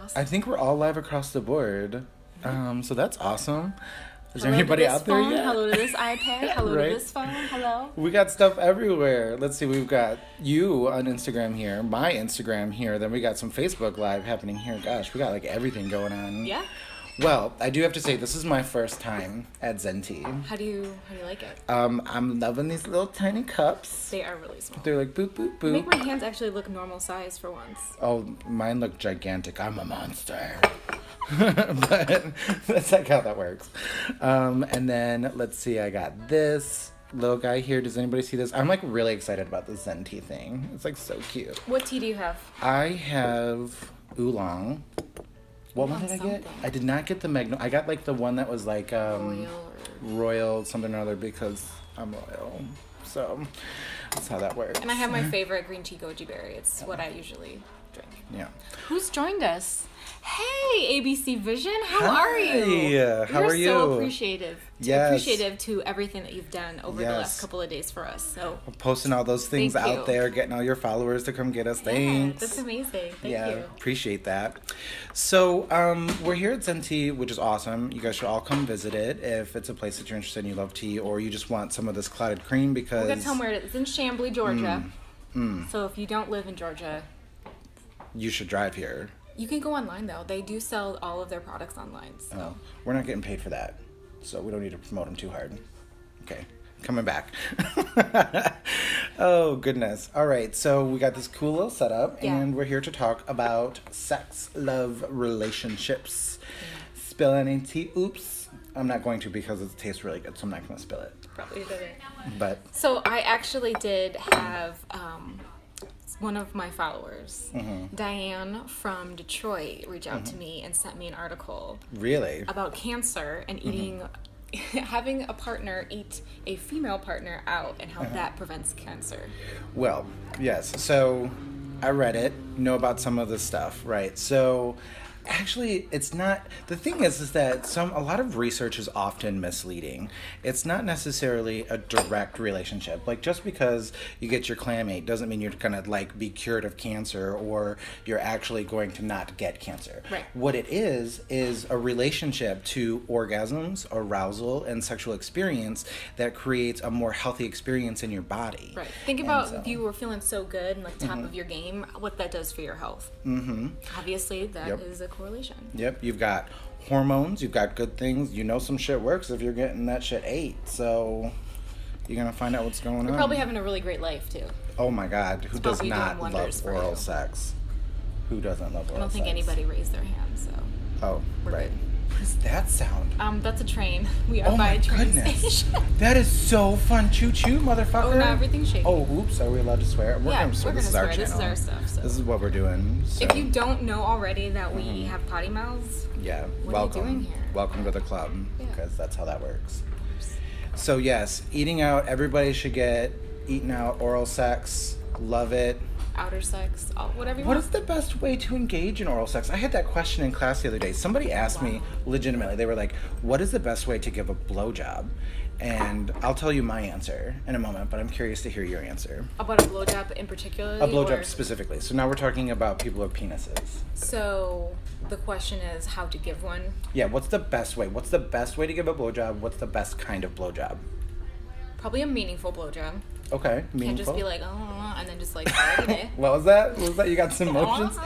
Awesome. I think we're all live across the board. So that's awesome. Is there Hello anybody to this out there phone, yet? Hello to this iPad. Hello Right? to this phone. Hello. We got stuff everywhere. Let's see, we've got you on Instagram here, my Instagram here, then we got some Facebook Live happening here. Gosh, we got like everything going on. Yeah. Well, I do have to say, this is my first time at Zenti. How do you like it? I'm loving these little tiny cups. They are really small. They're like boop, boop, boop. Make my hands actually look normal size for once. Oh, mine look gigantic. I'm a monster. But that's like how that works. And then, let's see, I got this little guy here. Does anybody see this? I'm like really excited about this Zen tea thing. It's like so cute. What tea do you have? I have oolong. What one did I get? I did not get the Magno. I got like the one that was like royal something or other because I'm royal. So that's how that works. And I have my favorite green tea goji berry. It's what I usually drink. Yeah. Who's joined us? Hey, ABC Vision, how are you? How are you? We're so appreciative. Yes. Appreciative to everything that you've done over the last couple of days for us. So posting all those things Thank out you. there, getting all your followers to come get us. Thanks. That's amazing. Thank you. Appreciate that. So we're here at Zen Tea, which is awesome. You guys should all come visit it if it's a place that you're interested in, you love tea, or you just want some of this clotted cream because... We're going to tell them where it is. It's in Chamblee, Georgia. So if you don't live in Georgia... You should drive here. You can go online, though. They do sell all of their products online. So. We're not getting paid for that, so we don't need to promote them too hard. Okay, coming back. Oh, goodness. All right, so we got this cool little setup, and we're here to talk about sex, love, relationships. Spill any tea? Oops. I'm not going to because it tastes really good, so I'm not going to spill it. Probably didn't. But so I actually did have... one of my followers, Diane from Detroit, reached out to me and sent me an article. Really? About cancer and eating, having a partner eat a female partner out and how that prevents cancer. Well, yes. So I read it, know about some of the stuff, right? So actually, it's not, the thing is that a lot of research is often misleading. It's not necessarily a direct relationship. Like, just because you get your clamate doesn't mean you're gonna like be cured of cancer or you're actually going to not get cancer. Right. What it is a relationship to orgasms, arousal, and sexual experience that creates a more healthy experience in your body. Right. Think about if you were feeling so good and like top of your game, what that does for your health. Obviously, that is a correlation. Yep, you've got hormones, you've got good things. You know some shit works if you're getting that shit ate. So you're gonna find out what's going on. You're probably having a really great life too. Oh my God, who does not love oral sex? Who doesn't love oral sex? I don't think anybody raised their hand, so. Oh, right. Good. What is that sound? That's a train. We are by a train station. That is so fun. Choo choo, motherfucker. Oh, no, everything's shaking. Oh, oops. Are we allowed to swear? We're gonna swear. This is our channel. This is our stuff. So. This is what we're doing. So. If you don't know already that we have potty mouths, welcome. Are you doing here? Welcome to the club, because that's how that works. So yes, eating out. Everybody should get eaten out. Oral sex. Love it. Outer sex, whatever you want. want. What is the best way to engage in oral sex? I had that question in class the other day. Somebody asked me legitimately. They were like, what is the best way to give a blowjob? And I'll tell you my answer in a moment, but I'm curious to hear your answer. About a blowjob in particular? A blowjob specifically. So now we're talking about people with penises. So the question is how to give one? Yeah, what's the best way? What's the best way to give a blowjob? What's the best kind of blowjob? Probably a meaningful blowjob. Okay, meaningful. Can't just be like, and then just like, What was that? What was that? You got some motions?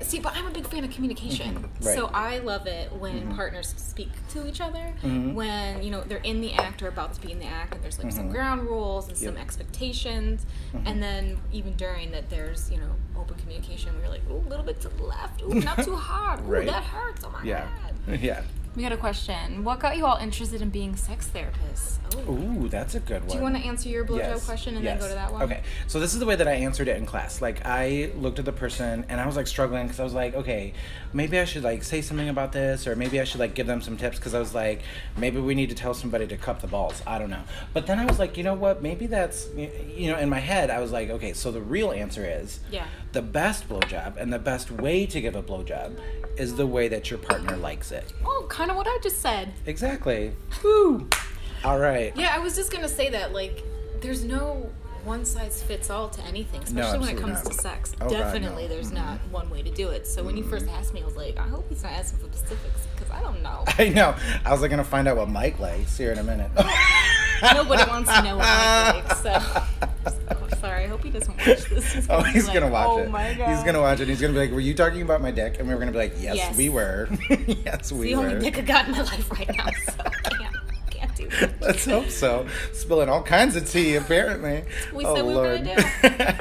See, but I'm a big fan of communication. Right. So I love it when partners speak to each other, when, they're in the act or about to be in the act, and there's like some ground rules and some expectations, and then even during that there's, open communication where you're like, ooh, a little bit to the left, ooh, not too hard, ooh, that hurts, oh my God. Yeah. We got a question. What got you all interested in being sex therapists? Oh. Ooh, that's a good one. Do you want to answer your blowjob question and then go to that one? Okay. So this is the way that I answered it in class. Like, I looked at the person and I was like struggling because I was like, okay, maybe I should like say something about this, or maybe I should like give them some tips, because I was like, maybe we need to tell somebody to cup the balls. I don't know. But then I was like, you know what? Maybe that's, in my head, I was like, okay, so the real answer is the best blowjob and the best way to give a blowjob is the way that your partner likes it. Oh, kind of what I just said. Exactly. Woo. All right. Yeah, I was just going to say that, like, there's no one size fits all to anything, especially when it comes to sex. Definitely, God, no. There's not one way to do it. So when you first asked me, I was like, I hope he's not asking for specifics because I don't know. I know. I was like, going to find out what Mike likes here in a minute. Nobody wants to know what Mike likes, so... Sorry, I hope he doesn't watch this. He's going to watch it. Oh my God. He's going to watch it. He's going to be like, were you talking about my dick? And we were going to be like, yes, we were. Yes, we were. It's the only dick I got in my life right now, so can't do it. Let's hope so. Spilling all kinds of tea, apparently. We said we were going to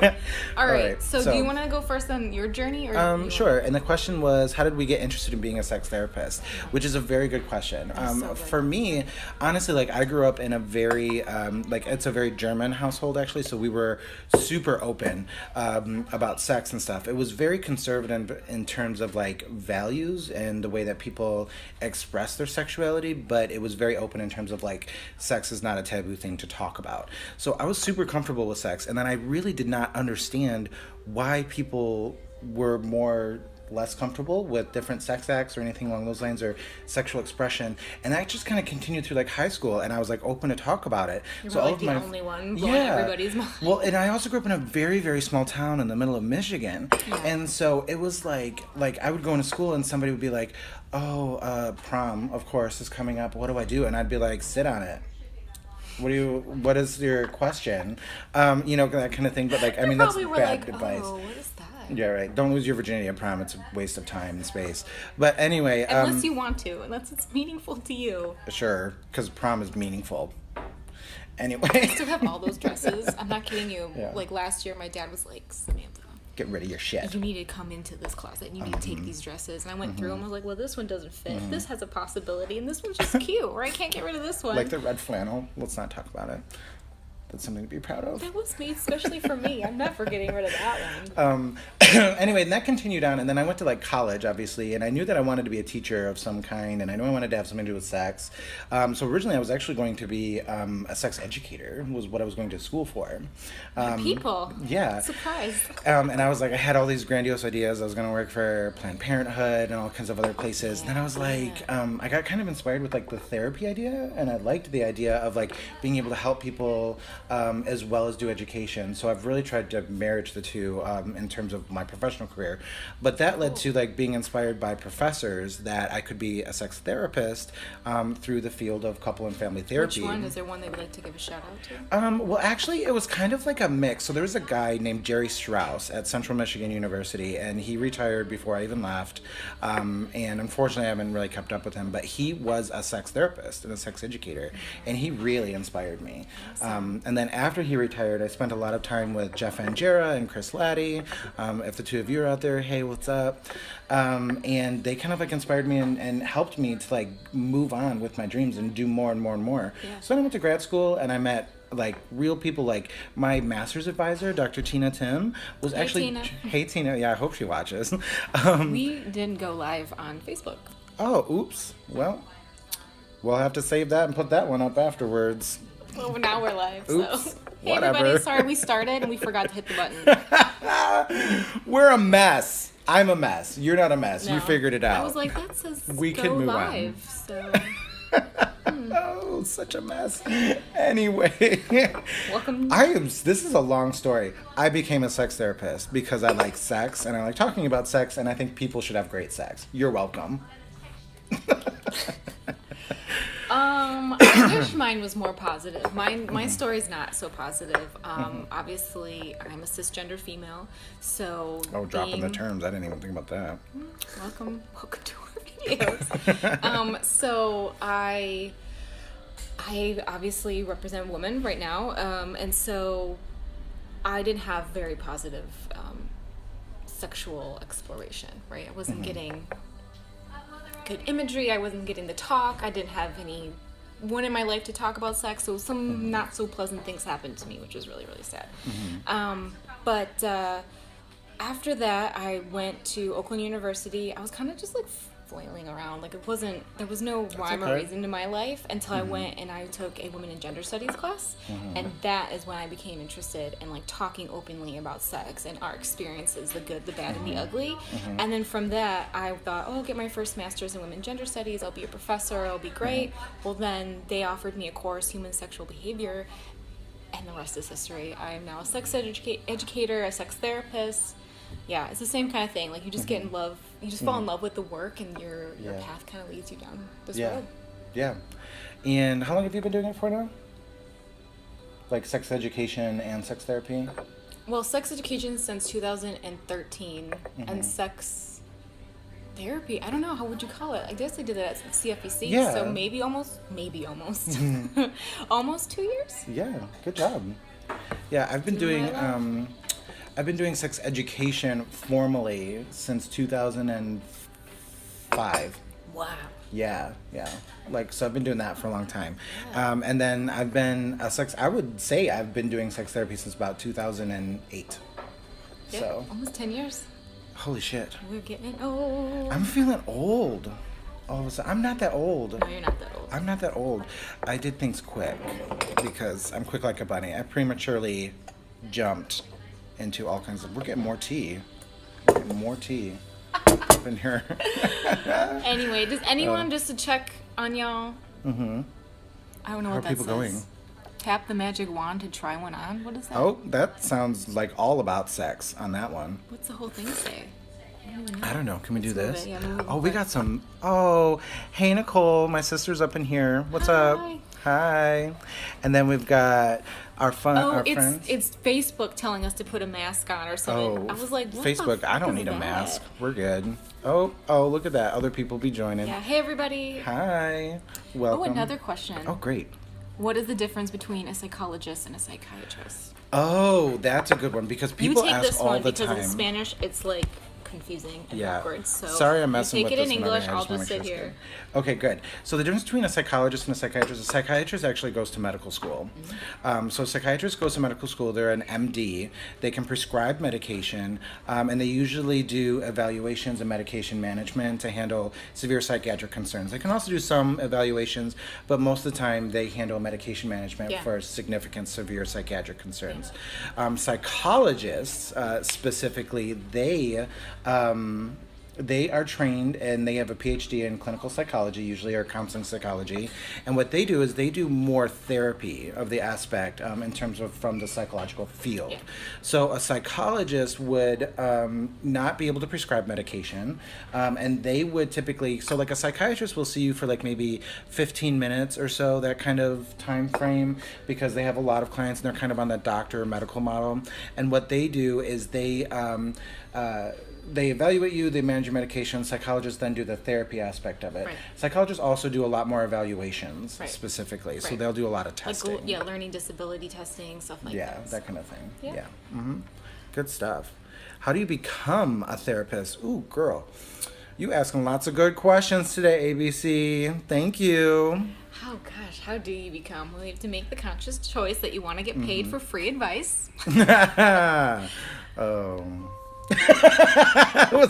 do. All right. So do you want to go first on your journey? Or sure. And the question was, how did we get interested in being a sex therapist? Which is a very good question. For me, honestly, like I grew up in a very, it's a very German household, actually. So we were super open about sex and stuff. It was very conservative in terms of like values and the way that people express their sexuality, but it was very open in terms of like sex is not a taboo thing to talk about. So I was super comfortable with sex, and then I really did not understand why people were less comfortable with different sex acts or anything along those lines or sexual expression, and that just kind of continued through like high school, and I was like open to talk about it. You're so like the only one blowing everybody's mind. Well, and I also grew up in a very, very small town in the middle of Michigan, and so it was like I would go into school and somebody would be like, prom, of course, is coming up. What do I do? And I'd be like, sit on it. What is your question? That kind of thing. But like, I mean, that's bad advice. Oh, what is that? Yeah, right. Don't lose your virginity at prom. It's a waste of time and space. But anyway. Unless you want to, unless it's meaningful to you. Sure, because prom is meaningful. Anyway. I still have all those dresses. I'm not kidding you. Yeah. Like last year, my dad was like, Samantha, get rid of your shit. You need to come into this closet and you need to take these dresses. And I went through them. I was like, well, this one doesn't fit. This has a possibility. And this one's just cute. Or I can't get rid of this one. Like the red flannel. Let's not talk about it. That's something to be proud of. That was made especially for me. I'm never getting rid of that one. Anyway, and that continued on. And then I went to like college, obviously. And I knew that I wanted to be a teacher of some kind. And I knew I wanted to have something to do with sex. So originally I was actually going to be a sex educator, was what I was going to school for. People. Yeah. Surprise. And I was like, I had all these grandiose ideas. I was going to work for Planned Parenthood and all kinds of other places. And then I was like, I got kind of inspired with like the therapy idea. And I liked the idea of like being able to help people as well as do education. So I've really tried to marriage the two in terms of my professional career. But that led to like being inspired by professors that I could be a sex therapist through the field of couple and family therapy. Which one? Is there one they would like to give a shout out to? Well, actually, it was kind of like a mix. So there was a guy named Jerry Strauss at Central Michigan University, and he retired before I even left. And unfortunately, I haven't really kept up with him, but he was a sex therapist and a sex educator, and he really inspired me. And then after he retired, I spent a lot of time with Jeff Angera and Chris Laddie. If the two of you are out there, hey, what's up? And they kind of like inspired me and helped me to like move on with my dreams and do more and more and more. Yeah. So then I went to grad school and I met like real people. Like my master's advisor, Dr. Tina Tim, was Hey Tina, yeah, I hope she watches. We didn't go live on Facebook. Oh, oops. Well, we'll have to save that and put that one up afterwards. Well, now we're live. Oops. So. Hey, everybody, sorry we started and we forgot to hit the button. We're a mess. I'm a mess. You're not a mess. No. You figured it out. I was like, that says we go can move live, on. So. Oh, such a mess. Anyway. Welcome. This is a long story. I became a sex therapist because I like sex and I like talking about sex and I think people should have great sex. You're welcome. I wish mine was more positive. My story's not so positive. Obviously, I'm a cisgender female, so... Oh, dropping the terms. I didn't even think about that. Welcome to our videos. So I obviously represent women right now, and so I didn't have very positive sexual exploration, right? I wasn't getting good imagery. I wasn't getting the talk. I didn't have anyone in my life to talk about sex, so some not so pleasant things happened to me, which was really, really sad. But after that, I went to Oakland University. I was kind of just like flailing around. Like there was no rhyme or reason to my life until I went and I took a women and gender studies class. And that is when I became interested in like talking openly about sex and our experiences, the good, the bad, and the ugly. And then from that, I thought, I'll get my first master's in women and gender studies. I'll be a professor. I'll be great. Well, then they offered me a course, human sexual behavior. and the rest is history. I am now a sex educator, a sex therapist. Yeah, it's the same kind of thing. Like, you just get in love, you just fall in love with the work, and your path kind of leads you down this road. Yeah. And how long have you been doing it for now? Like sex education and sex therapy? Well, sex education since 2013, and sex therapy, I don't know, how would you call it? I guess I did that at CFEC, so maybe almost, almost 2 years? Yeah, good job. Yeah, I've been doing sex education formally since 2005. Wow. Yeah. Like, so I've been doing that for a long time. And then I would say I've been doing sex therapy since about 2008. Yeah, so almost 10 years. Holy shit. We're getting old. I'm feeling old. All of a sudden. I'm not that old. No, you're not that old. I'm not that old. I did things quick because I'm quick like a bunny. I prematurely jumped into all kinds of... We're getting more tea. Up in here. Anyway, does anyone, just to check on y'all, I don't know what that says. How are people going? Tap the magic wand to try one on? What is that? Oh, that sounds like all about sex on that one. What's the whole thing say? I don't know. Can we do this? Yeah, we got some... Oh, hey, Nicole. My sister's up in here. What's up? Hi. And then we've got our friends. It's Facebook telling us to put a mask on or something. I was like, what Facebook, I don't need a mask. We're good. Oh, look at that. Other people be joining. Yeah. Hey, everybody. Hi. Welcome. Oh, another question. Oh, great. What is the difference between a psychologist and a psychiatrist? Oh, that's a good one because people ask all the time. You take this one because in Spanish it's like confusing and backwards. So sorry, I'm messing with this. Take it in English. I'll just sit here. Okay, good. So the difference between a psychologist and a psychiatrist actually goes to medical school. So a psychiatrist goes to medical school. They're an MD. They can prescribe medication, and they usually do evaluations and medication management to handle severe psychiatric concerns. They can also do some evaluations, but most of the time they handle medication management for significant severe psychiatric concerns. Psychologists, specifically, they are trained and they have a PhD in clinical psychology, usually, or counseling psychology. And what they do is they do more therapy of the aspect in terms of from the psychological field. Yeah. So a psychologist would not be able to prescribe medication. And they would typically, so like a psychiatrist will see you for like maybe 15 minutes or so, that kind of time frame, because they have a lot of clients and they're kind of on that doctor or medical model. And what they do is they evaluate you, they manage your medication. Psychologists then do the therapy aspect of it. Right. Psychologists also do a lot more evaluations specifically. So they'll do a lot of testing. Like, learning disability testing, stuff like that. Yeah, that kind of thing. Yeah. Good stuff. How do you become a therapist? Ooh, girl. You asking lots of good questions today, ABC. Thank you. Oh, gosh. How do you become? Well, you have to make the conscious choice that you want to get paid for free advice. Was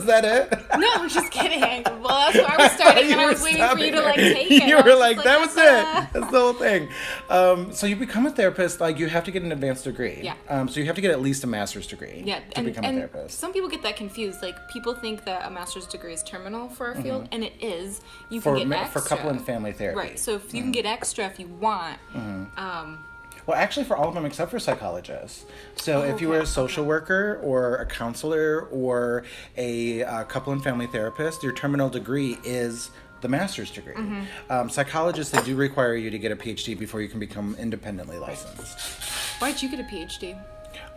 that it? No, I'm just kidding. Well, that's where I was starting, and I was waiting for you to take it. You were like, that was it. That's the whole thing. So you become a therapist, like, you have to get an advanced degree. Yeah. So you have to get at least a master's degree to become a therapist. Some people get that confused. Like, people think that a master's degree is terminal for our field, and it is. You can get extra. For couple and family therapy. Right. So if you can get extra if you want. Well, actually, for all of them except for psychologists. So if you were a social worker or a counselor or a couple and family therapist, your terminal degree is the master's degree. Psychologists, they do require you to get a PhD before you can become independently licensed. Why did you get a PhD?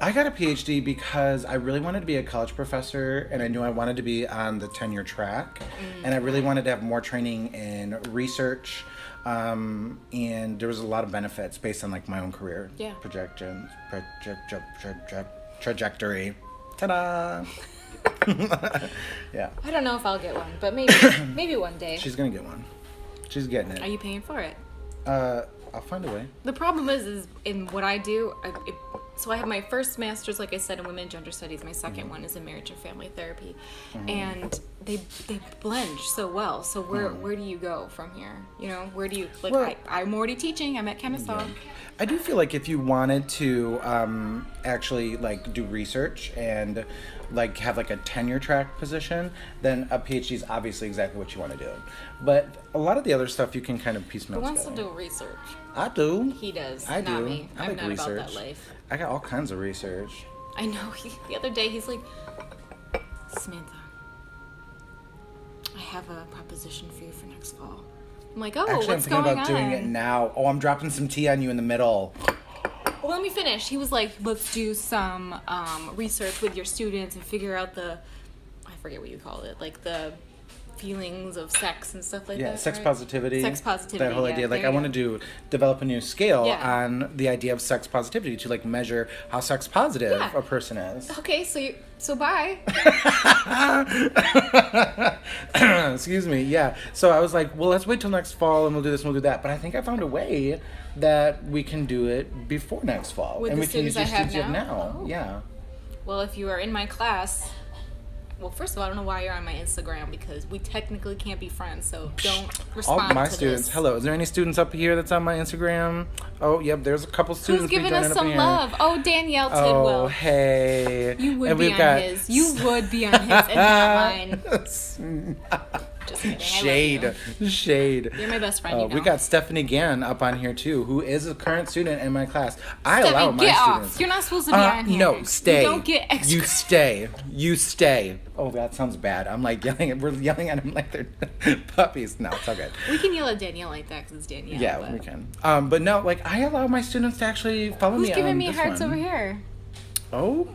I got a PhD because I really wanted to be a college professor, and I knew I wanted to be on the tenure track, and I really wanted to have more training in research. And there was a lot of benefits based on like my own career trajectory. Ta-da! Yeah. I don't know if I'll get one, but maybe one day. She's gonna get one. She's getting it. Are you paying for it? I'll find a way. The problem is in what I do. So I have my first master's, like I said, in women and gender studies. My second one is in marriage and family therapy, and they blend so well. So where do you go from here? You know, where do you I'm already teaching. I'm at Kennesaw. Yeah. I do feel like if you wanted to actually like do research and like have like a tenure track position, then a PhD is obviously exactly what you want to do. But a lot of the other stuff you can kind of piecemeal. Who wants to do research? I do. He does. I not do. Me. I I'm like not research. about that life. I got all kinds of research. I know. The other day he's like, Samantha, I have a proposition for you for next fall. I'm like, oh, Actually, what's I'm going thinking about on? doing it now. Oh, I'm dropping some tea on you in the middle. Well, let me finish. He was like, let's do some research with your students and figure out I forget what you call it, like the feelings of sex and stuff like that. Yeah, sex right? positivity. Sex positivity. That whole idea. Like, I want to develop a new scale on the idea of sex positivity to like measure how sex positive a person is. Okay, so bye. Excuse me. Yeah. So I was like, well, let's wait till next fall and we'll do this and we'll do that. But I think I found a way that we can do it before next fall. With and the we can use students your I have students now? now. Oh. Yeah. Well, if you are in my class, well, first of all, I don't know why you're on my Instagram because we technically can't be friends, so don't respond All my to students. this. Hello. Is there any students up here that's on my Instagram? Oh, yep. There's a couple students. Who's giving us up some here. love? Oh, Danielle Tidwell. Oh, hey. You would And be we've on got... his. You would be on his and not mine. Just kidding. Shade. Shade. You're my best friend, you know. We got Stephanie Gann up on here, too, who is a current student in my class. I Stephanie, allow my get students. off. You're not supposed to be on here. No, stay. You don't get extra. You stay. You stay. Oh, that sounds bad. I'm like we're yelling at them like they're puppies. No, it's all good. We can yell at Danielle like that because it's Danielle. Yeah, but we can. But no, like, I allow my students to actually follow me Who's on giving me this hearts one. over here? Oh,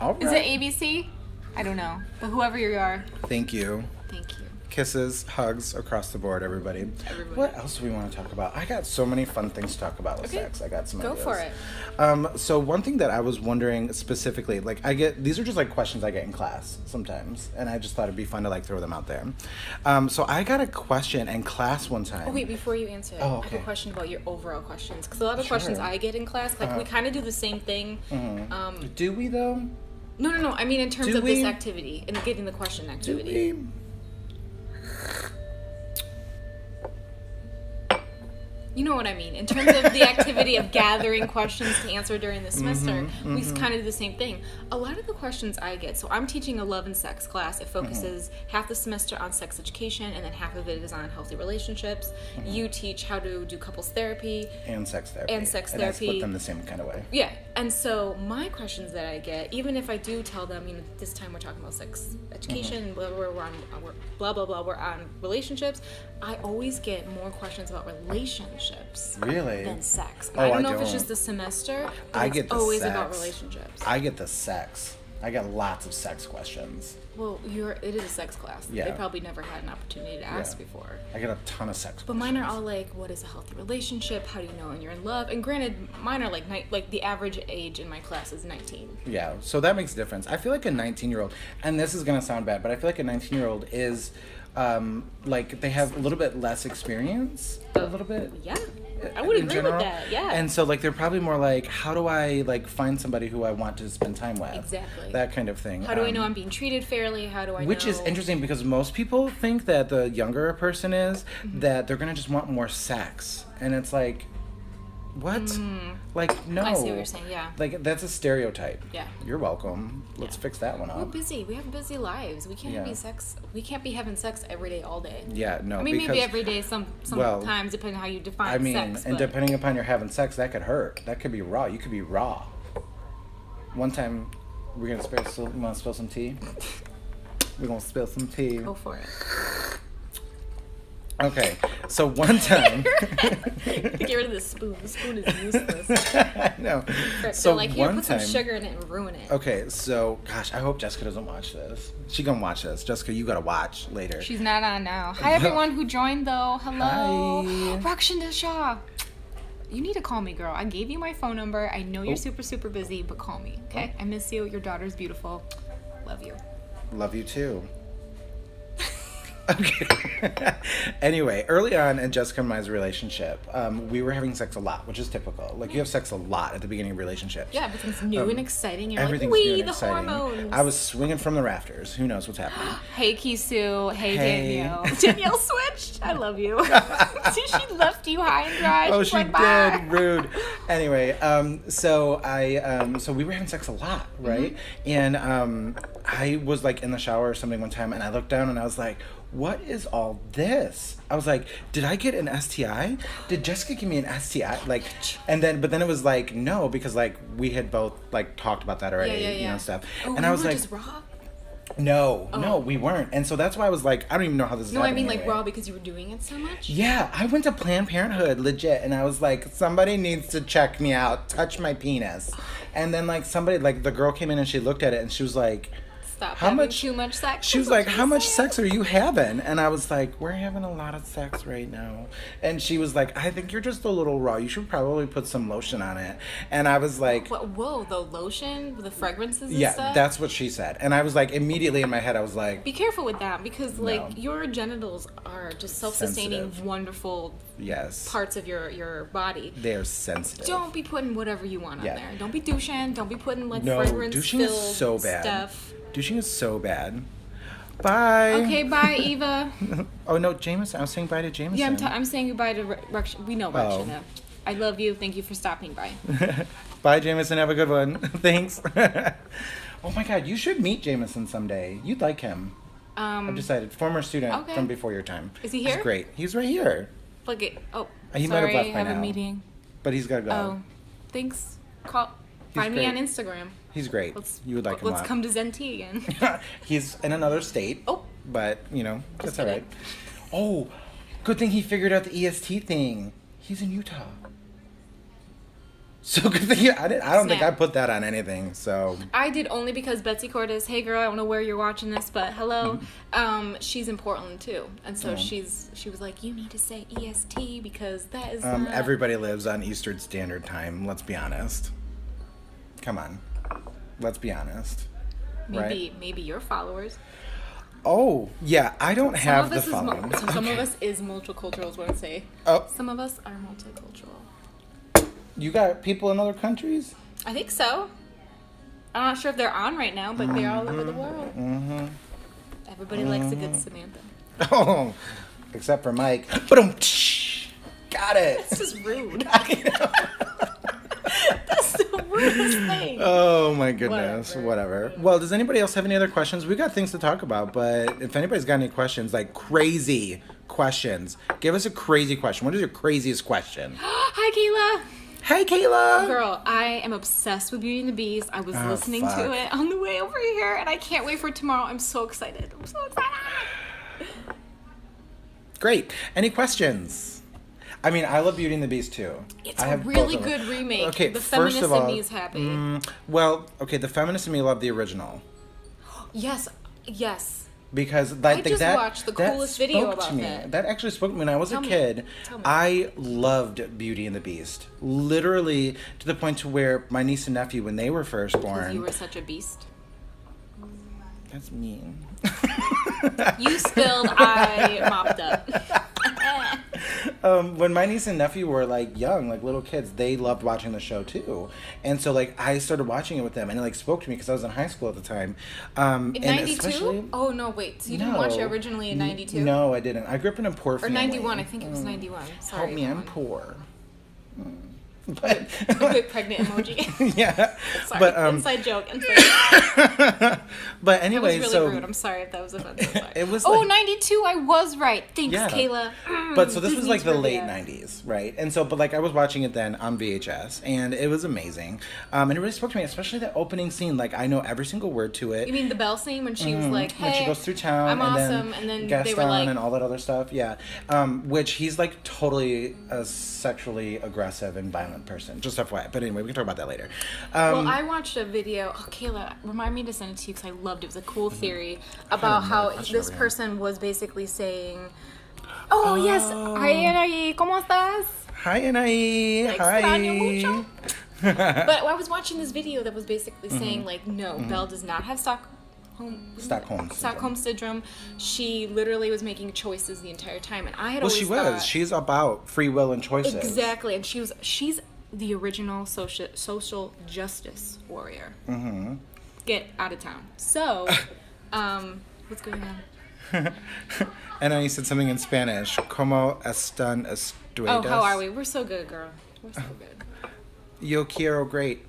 all right. Is it ABC? I don't know. But whoever you are, Thank you. thank you. Kisses, hugs across the board, everybody. What else do we want to talk about? I got so many fun things to talk about with sex. I got some Go ideas. for it. So one thing that I was wondering specifically, like these are just like questions I get in class sometimes, and I just thought it'd be fun to like throw them out there. So I got a question in class one time. Oh, wait, before you answer it, I have a question about your overall questions. Because a lot of questions I get in class, like we kind of do the same thing. Do we though? No. I mean in terms of this activity and getting the question activity. Do we? You know what I mean. In terms of the activity of gathering questions to answer during the semester, we kind of do the same thing. A lot of the questions I get, so I'm teaching a love and sex class. It focuses half the semester on sex education and then half of it is on healthy relationships. You teach how to do couples therapy. And sex therapy. And sex And I therapy. split them the same kind of way. Yeah, and so my questions that I get, even if I do tell them, this time we're talking about sex education, and blah blah blah, we're on relationships. I always get more questions about relationships Really? than sex. And Oh, I don't I know if it's don't. just the semester, but I it's get the always sex. about relationships. I get the sex. I get lots of sex questions. Well, it is a sex class. Yeah. They probably never had an opportunity to ask before. I get a ton of sex But questions. mine are all like, what is a healthy relationship? How do you know when you're in love? And granted, mine are like the average age in my class is 19. Yeah, so that makes a difference. I feel like a 19-year-old, and this is going to sound bad, but I feel like a 19-year-old is, like, they have a little bit less experience, a little bit. Yeah, I would in agree general. with that, yeah. And so, like, they're probably more like, how do I, like, find somebody who I want to spend time with? Exactly. That kind of thing. How do I know I'm being treated fairly? How do I know... Which is interesting because most people think that the younger a person is, that they're going to just want more sex. And it's like, what? Like, no. I see what you're saying, yeah. Like, that's a stereotype. Yeah. You're welcome. Let's fix that one We're up. busy. We have busy lives. We can't We can't be having sex every day, all day. Yeah, no. I mean, because, maybe every day, sometimes, depending on how you define I mean, sex. and but depending upon your having sex, that could hurt. That could be raw. You could be raw. One time, we're going to spill, you want to spill some tea? We're going to spill some tea. Go for it. Okay, so one time... Get rid of the spoon. The spoon is useless. I know. So like, here, one put some time- sugar in it and ruin it. Okay, so, gosh, I hope Jessica doesn't watch this. She gonna watch this. Jessica, you gotta watch later. She's not on now. Hi, everyone who joined, though. Hello. Hi. Rakshinda Shah. You need to call me, girl. I gave you my phone number. I know you're super, super busy, but call me, okay? I miss you. Your daughter's beautiful. Love you. Love you too. Okay. Anyway, early on in Jessica and I's relationship, we were having sex a lot, which is typical. Like, you have sex a lot at the beginning of relationships. Yeah, everything's new and exciting. You're Everything's like, new wee, and the exciting. hormones. I was swinging from the rafters. Who knows what's happening? Hey, Kisu. Hey, Hey. Danielle. Danielle switched. I love you. She left you high and dry. Oh, She's she like, bye. did. Rude. Anyway, so we were having sex a lot, right? And I was like in the shower or something one time, and I looked down and I was like, what is all this? I was like, did I get an STI? Did Jessica give me an STI? Like, but then it was like, no, because like we had both like talked about that already, you know, stuff. Oh, and I was like, just raw? No, we weren't. And so that's why I was like, I don't even know how this is happening. No, I mean like anyway. raw because you were doing it so much? Yeah, I went to Planned Parenthood, legit, and I was like, somebody needs to check me out, touch my penis. And then like somebody, like the girl came in and she looked at it and she was like, Stop having too much sex. She was like, how much sex are you having? And I was like, we're having a lot of sex right now. And she was like, I think you're just a little raw. You should probably put some lotion on it. And I was like... Whoa, the lotion? The fragrances and stuff? Yeah, that's what she said. And I was like, immediately in my head, I was like... Be careful with that because, like, your genitals are just self-sustaining, sensitive. Wonderful parts of your body. They're sensitive. Don't be putting whatever you want on there. Don't be douching. Don't be putting, like, douching is so bad. Stuff. Douching is so bad. Bye. Okay, bye, Eva. Oh, no, Jameson. I was saying bye to Jameson. Yeah, I'm saying goodbye to Raksha. We know Rakshana. I love you. Thank you for stopping by. Bye, Jameson. Have a good one. Thanks. Oh, my God. You should meet Jameson someday. You'd like him. I've decided. Former student from before your time. Is he here? He's great. He's right here. Look it. Oh, he might have left by I have now. a meeting. But he's got to go. Oh, thanks. Find me on Instagram. He's great. You would like him a lot. Let's come to Zenti again. He's in another state. Oh. But, you know, that's all right. Oh, good thing he figured out the EST thing. He's in Utah. So good thing I don't think I put that on anything. So I did only because Betsy Cordes, hey girl, I don't know where you're watching this, but hello. She's in Portland too. And so she was like, you need to say EST because that is everybody lives on Eastern Standard Time, let's be honest. Come on. Let's be honest. Maybe your followers. Oh, yeah, I don't have the following. Some of us is multicultural is what I say. Oh. Some of us are multicultural. You got people in other countries? I think so. I'm not sure if they're on right now, but they're all over the world. Everybody likes a good Samantha. Oh, except for Mike. Got it. This is rude. That's the rudest thing. Oh my goodness. Whatever. Well, does anybody else have any other questions? We got things to talk about, but if anybody's got any questions, like crazy questions, give us a crazy question. What is your craziest question? Hi, Kayla. Hey, Kayla. Girl, I am obsessed with Beauty and the Beast. I was listening to it on the way over here, and I can't wait for tomorrow. I'm so excited. Great. Any questions? I mean, I love Beauty and the Beast too. It's a really good remake. Okay, the feminist in me is happy. The feminist in me loved the original. Yes. Because I just watched the coolest video about that. That actually spoke to me when I was a kid. I loved Beauty and the Beast. Literally to the point to where my niece and nephew, when they were first born. Because you were such a beast. That's mean. You spilled, I mopped up. When my niece and nephew were like young, like little kids, they loved watching the show too, and so like I started watching it with them, and it like spoke to me because I was in high school at the time. In '92? Oh no, wait. So you didn't watch it originally in '92? No, I didn't. I grew up in a poor family. Or '91. I think it was '91. Sorry. Help me, I'm poor. But a big pregnant emoji. Yeah. Sorry. But inside joke. But anyway, that was really rude. I'm sorry if that was offensive. It was. Oh, like, 92. I was right. Thanks, Kayla. But so this was like the late 90s, right? And so, but like I was watching it then on VHS, and it was amazing. And it really spoke to me, especially that opening scene. Like I know every single word to it. You mean the bell scene when she was like, "Hey, when she goes through town, I'm awesome," and then Gaston they were like, and all that other stuff. Yeah, which he's like totally a sexually aggressive and violent person. Just FYI. But anyway, we can talk about that later. Well, I watched a video. Oh, Kayla, remind me to send it to you because I loved it. It was a cool theory about how this person was basically saying, "Oh yes, hi Anaí, ¿cómo estás? Hi Anaí, hi." But I was watching this video that was basically saying like, no, Belle does not have Stockholm syndrome. She literally was making choices the entire time, and I had always thought she's about free will and choices. Exactly, and she's the original social justice warrior. Get out of town. So, what's going on? And then you said something in Spanish. ¿Cómo están ustedes? Oh, how are we? We're so good, girl. We're so good. Yo quiero great.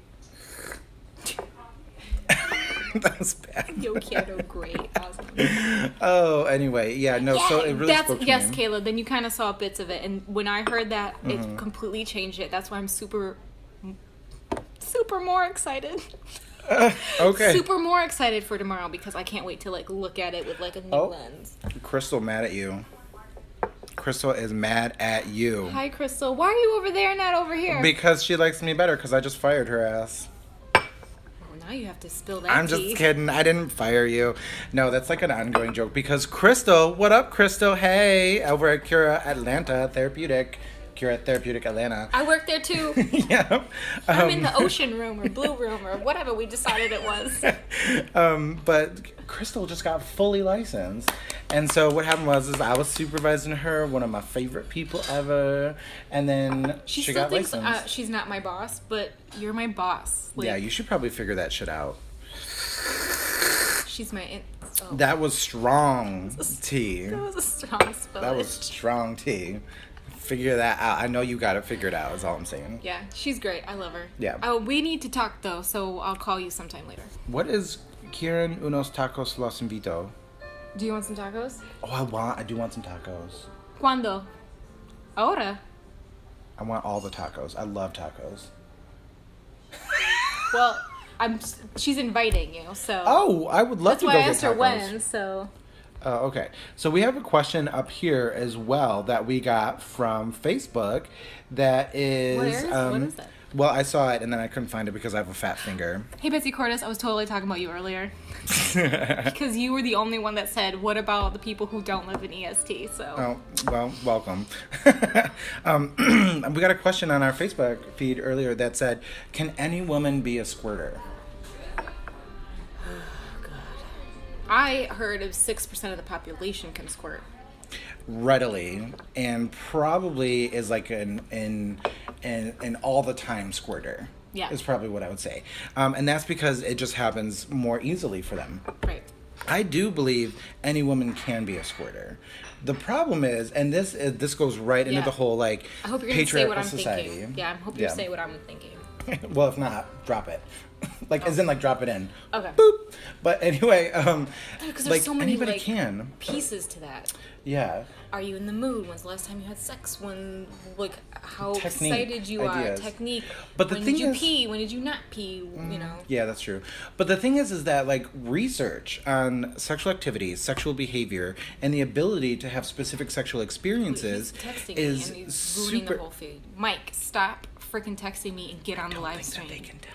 That was bad. Yo quiero great. Awesome. Oh, anyway. Yeah, no, so it really spoke to me. Yes, Kayla, then you kind of saw bits of it. And when I heard that, it completely changed it. That's why I'm super more excited. Okay. Super more excited for tomorrow because I can't wait to like look at it with like a new lens. Crystal mad at you. Crystal is mad at you. Hi, Crystal. Why are you over there and not over here? Because she likes me better because I just fired her ass. Now you have to spill that I'm tea. just kidding. I didn't fire you. No, that's like an ongoing joke because Crystal, what up, Crystal? Hey, over at Cura Atlanta Therapeutic. Cura Therapeutic Atlanta. I work there too. Yeah. I'm in the ocean room or blue room or whatever we decided it was. But Crystal just got fully licensed. And so what happened was I was supervising her, one of my favorite people ever. And then she got licensed. She's not my boss, but you're my boss. Like, yeah, you should probably figure that shit out. She's my... That was strong tea. That was a strong spell. That was strong tea. Figure that out. I know you got it figured out, is all I'm saying. Yeah, she's great. I love her. Yeah. Oh, we need to talk, though, so I'll call you sometime later. What is Quieren unos tacos los invito? Do you want some tacos? Oh, I do want some tacos. ¿Cuándo? Ahora. I want all the tacos. I love tacos. Well, she's inviting you, so... Oh, I would love to go get tacos. That's why I asked her when, so... Okay. So we have a question up here as well that we got from Facebook that is... What is that? Well, I saw it and then I couldn't find it because I have a fat finger. Hey, Betsy Cordes, I was totally talking about you earlier. Because you were the only one that said, what about the people who don't live in EST? So. Oh, well, welcome. We got a question on our Facebook feed earlier that said, can any woman be a squirter? I heard of 6% of the population can squirt. Readily, and probably is like an all the time squirter. Yeah, is probably what I would say, and that's because it just happens more easily for them. Right. I do believe any woman can be a squirter. The problem is, and this goes right into the whole like I hope you're gonna say what I'm society. Thinking. Yeah, I hope you say what I'm thinking. Well, if not, drop it. Like, as in, like, drop it in. Okay. Boop. But anyway, because there's so many anybody can pieces to that. Yeah. Are you in the mood? When's the last time you had sex? When, like, how Technique, excited you ideas. are? Technique. But the when thing did you is, pee? When did you not pee? You know. Yeah, that's true. But the thing is that like research on sexual activities, sexual behavior, and the ability to have specific sexual experiences is me and he's super. Ruining the whole feed. Mike, stop freaking texting me and get on the live stream. They can tell.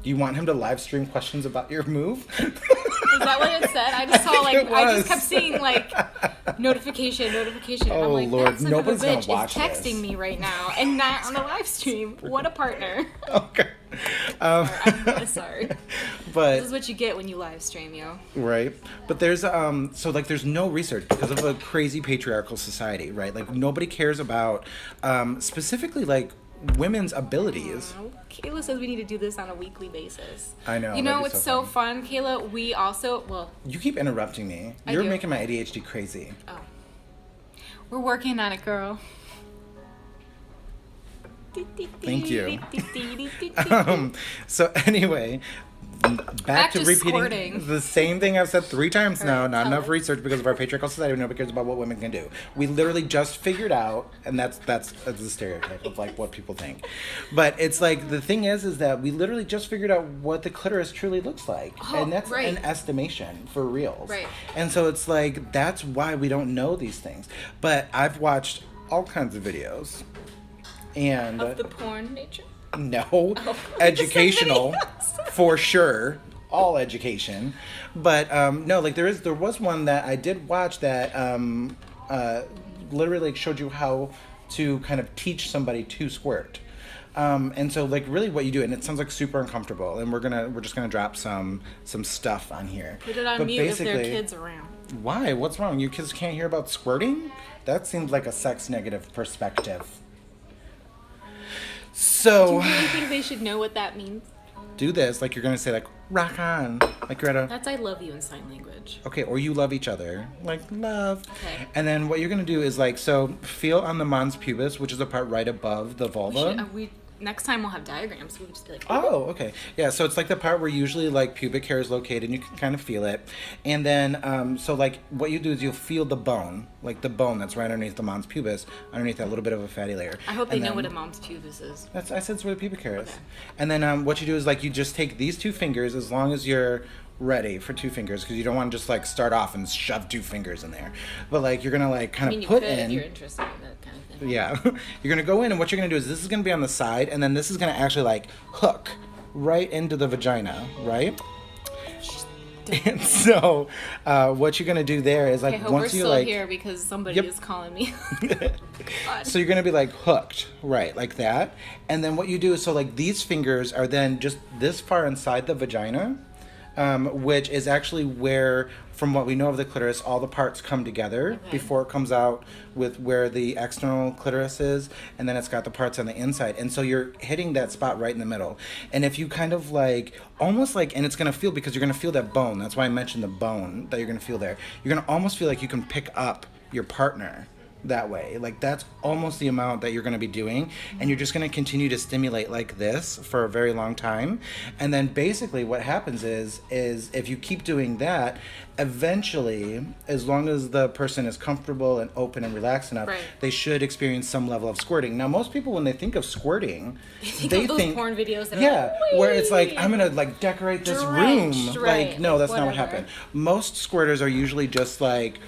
Do you want him to live stream questions about your move? Is that what it said? I just saw like I just kept seeing like notification. And oh I'm like, Lord, that son of a nobody's bitch gonna watch is texting me right now and not on the live stream. What a partner. Okay. I'm really sorry. But this is what you get when you live stream, yo. Right. But there's so like there's no research because of a crazy patriarchal society, right? Like nobody cares about specifically like women's abilities. Kayla says we need to do this on a weekly basis. I know. You know what's so fun, Kayla? We also, you keep interrupting me. You're making my ADHD crazy. Oh. We're working on it, girl. Thank you. So anyway, back to repeating squirting. The same thing I've said 3 times now. Not enough research because of our patriarchal society. Nobody cares about what women can do. We literally just figured out, and that's the stereotype of like what people think. But it's like the thing is that we literally just figured out what the clitoris truly looks like, and that's an estimation for reals. Right. And so it's like that's why we don't know these things. But I've watched all kinds of videos, and of the porn nature. No, educational for sure, all education, but no, like there was one that I did watch that literally showed you how to kind of teach somebody to squirt, and so like really what you do, and it sounds like super uncomfortable, and we're just gonna drop some stuff on here. Put it on mute if there are kids around. Why? What's wrong? You kids can't hear about squirting? That seems like a sex negative perspective. So, do you really think they should know what that means? Do this like you're gonna say like rock on. Like you're at a... That's I love you in sign language. Okay, or you love each other. Like, love. Okay. And then what you're going to do is, like, so feel on the mons pubis, which is the part right above the vulva. Next time we'll have diagrams. We can just be like, oh, okay. Yeah, so it's like the part where usually, like, pubic hair is located, and you can kind of feel it. And then, so, like, what you do is you'll feel the bone, like the bone that's right underneath the mons pubis, underneath that little bit of a fatty layer. I hope they know what a mons pubis is. I said it's where the pubic hair is. Okay. And then what you do is, like, you just take these 2 fingers, as long as you're ready for 2 fingers, because you don't want to just, like, start off and shove 2 fingers in there. But, like, you're going to, like, kind of put in... if you're interested in that kind of thing. Yeah. You're going to go in, and what you're going to do is this is going to be on the side, and then this is going to actually, like, hook right into the vagina, right? And so, what you're going to do there is, like, once you, like... we're still here because somebody is calling me. So you're going to be, like, hooked, right, like that. And then what you do is, so, like, these fingers are then just this far inside the vagina, which is actually where, from what we know of the clitoris, all the parts come together before it comes out with where the external clitoris is, and then it's got the parts on the inside. And so you're hitting that spot right in the middle. And if you kind of like, almost like, and it's going to feel, because you're going to feel that bone, that's why I mentioned the bone that you're going to feel there. You're going to almost feel like you can pick up your partner that way. Like, that's almost the amount that you're going to be doing, and you're just going to continue to stimulate like this for a very long time. And then basically what happens is if you keep doing that, eventually, as long as the person is comfortable and open and relaxed enough, they should experience some level of squirting. Now, most people, when they think of squirting, they think those porn videos that are like, where it's like, I'm gonna like decorate this room. Like, no, that's not what happened. Most squirters are usually just like,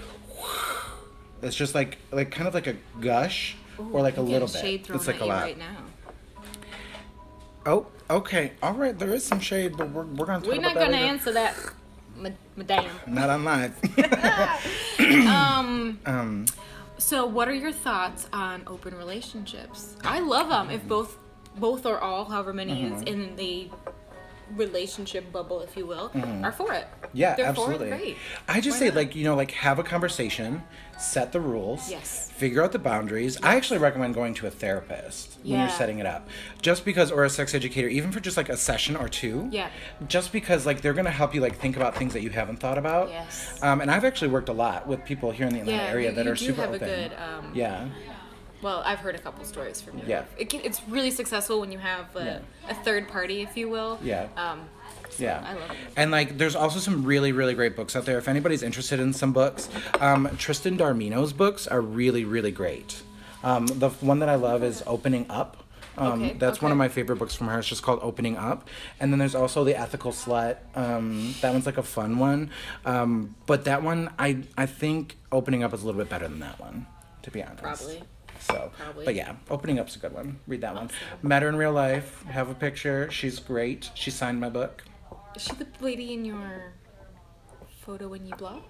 it's just like kind of like a gush. Ooh, or like a little bit. Shade thrown it's like at a lot. Right now. Oh, okay, all right. There is some shade, but we're gonna talk about that. We're not gonna answer that, madam. Not on live. So, what are your thoughts on open relationships? I love them if both or all, however many is in the relationship bubble, if you will, are for it. Yeah, they're absolutely. For it, great. I just say, like, you know, like, have a conversation, set the rules, figure out the boundaries. I actually recommend going to a therapist when you're setting it up, just because, or a sex educator, even for just like a session or 2. Yeah. Just because, like, they're gonna help you like think about things that you haven't thought about. Yes. And I've actually worked a lot with people here in the Atlanta area that are super open. A good, well, I've heard a couple stories from you. Yeah. It's really successful when you have a third party, if you will. Yeah. So I love it. And like, there's also some really, really great books out there. If anybody's interested in some books, Tristan D'Armino's books are really, really great. The one that I love is Opening Up. That's one of my favorite books from her. It's just called Opening Up. And then there's also The Ethical Slut. That one's like a fun one. But that one, I think Opening Up is a little bit better than that one, to be honest. Probably. So, but yeah, Opening Up's a good one. Read that one. Met her in real life. Have a picture. She's great. She signed my book. Is she the lady in your photo when you blog?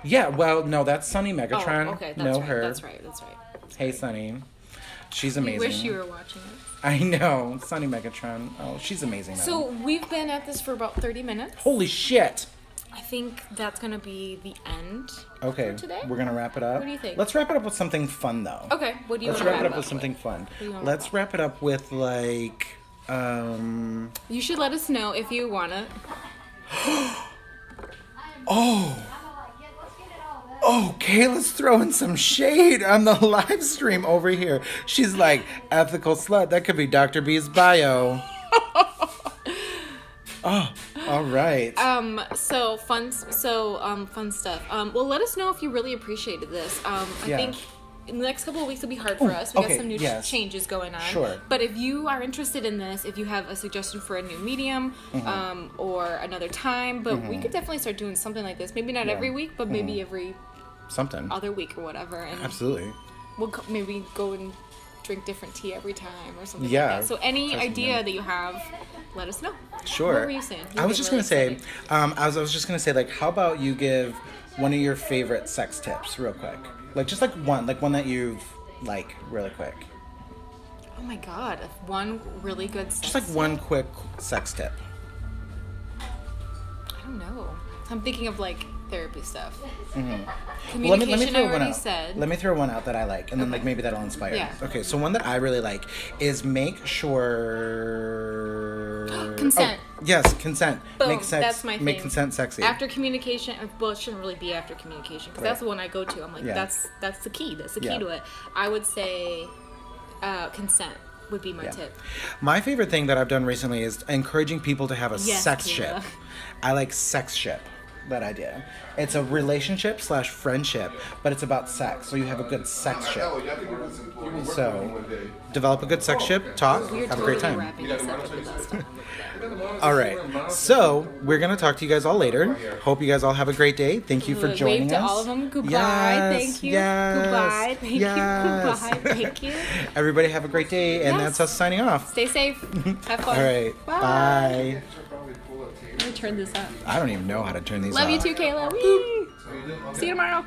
Yeah, well, no, that's Sunny Megatron. Oh, okay, that's know right. her. That's right. Hey, Sunny. She's amazing. I wish you were watching this. I know. Sunny Megatron. Oh, she's amazing. So we've been at this for about 30 minutes. Holy shit. I think that's going to be the end for today. We're going to wrap it up. What do you think? Let's wrap it up with something fun, though. Okay, what do you want to wrap it up with something fun. Let's wrap it up with, like, You should let us know if you want to... Oh, Kayla's throwing some shade on the live stream over here. She's like, ethical slut. That could be Dr. B's bio. Oh, all right. So fun stuff. Well, let us know if you really appreciated this. I think in the next couple of weeks it'll be hard for us. We got some new changes going on. Sure. But if you are interested in this, if you have a suggestion for a new medium, or another time, but we could definitely start doing something like this. Maybe not every week, but maybe every other week or whatever. And absolutely. We'll maybe go and drink different tea every time or something like that. So any idea that you have, let us know. Sure. What were you saying? I was just going to say, I was just going to say, like, how about you give one of your favorite sex tips real quick? Like, just like one that you've, like, really quick. Oh my God. One really good sex Just like one quick sex tip. I don't know. I'm thinking of, like, therapy stuff. Mm-hmm. Communication, I already out. said. Let me throw one out that I like, and then like maybe that'll inspire. Yeah. Okay, so one that I really like is make sure. Consent. Oh, yes, consent. Boom. Make sex. That's my thing. Make consent sexy. After communication, well, it shouldn't really be after communication because that's the one I go to. I'm like, that's the key. That's the key to it. I would say consent would be my tip. My favorite thing that I've done recently is encouraging people to have a sex Kayla. ship. I like sex ship, that idea. It's a relationship / friendship, but it's about sex. So you have a good sex ship. So develop a good sex ship, talk, have a great time. All right. So we're going to talk to you guys all later. Hope you guys all have a great day. Thank you for joining us. Wave to all of them. Goodbye. Yes, Thank you. yes, Goodbye. Thank you. Goodbye. Thank you. Everybody have a great day. And that's us signing off. Stay safe. Have fun. All right. Bye. Let me turn this up. I don't even know how to turn these off. Love you too, Kayla. Woo. See you tomorrow.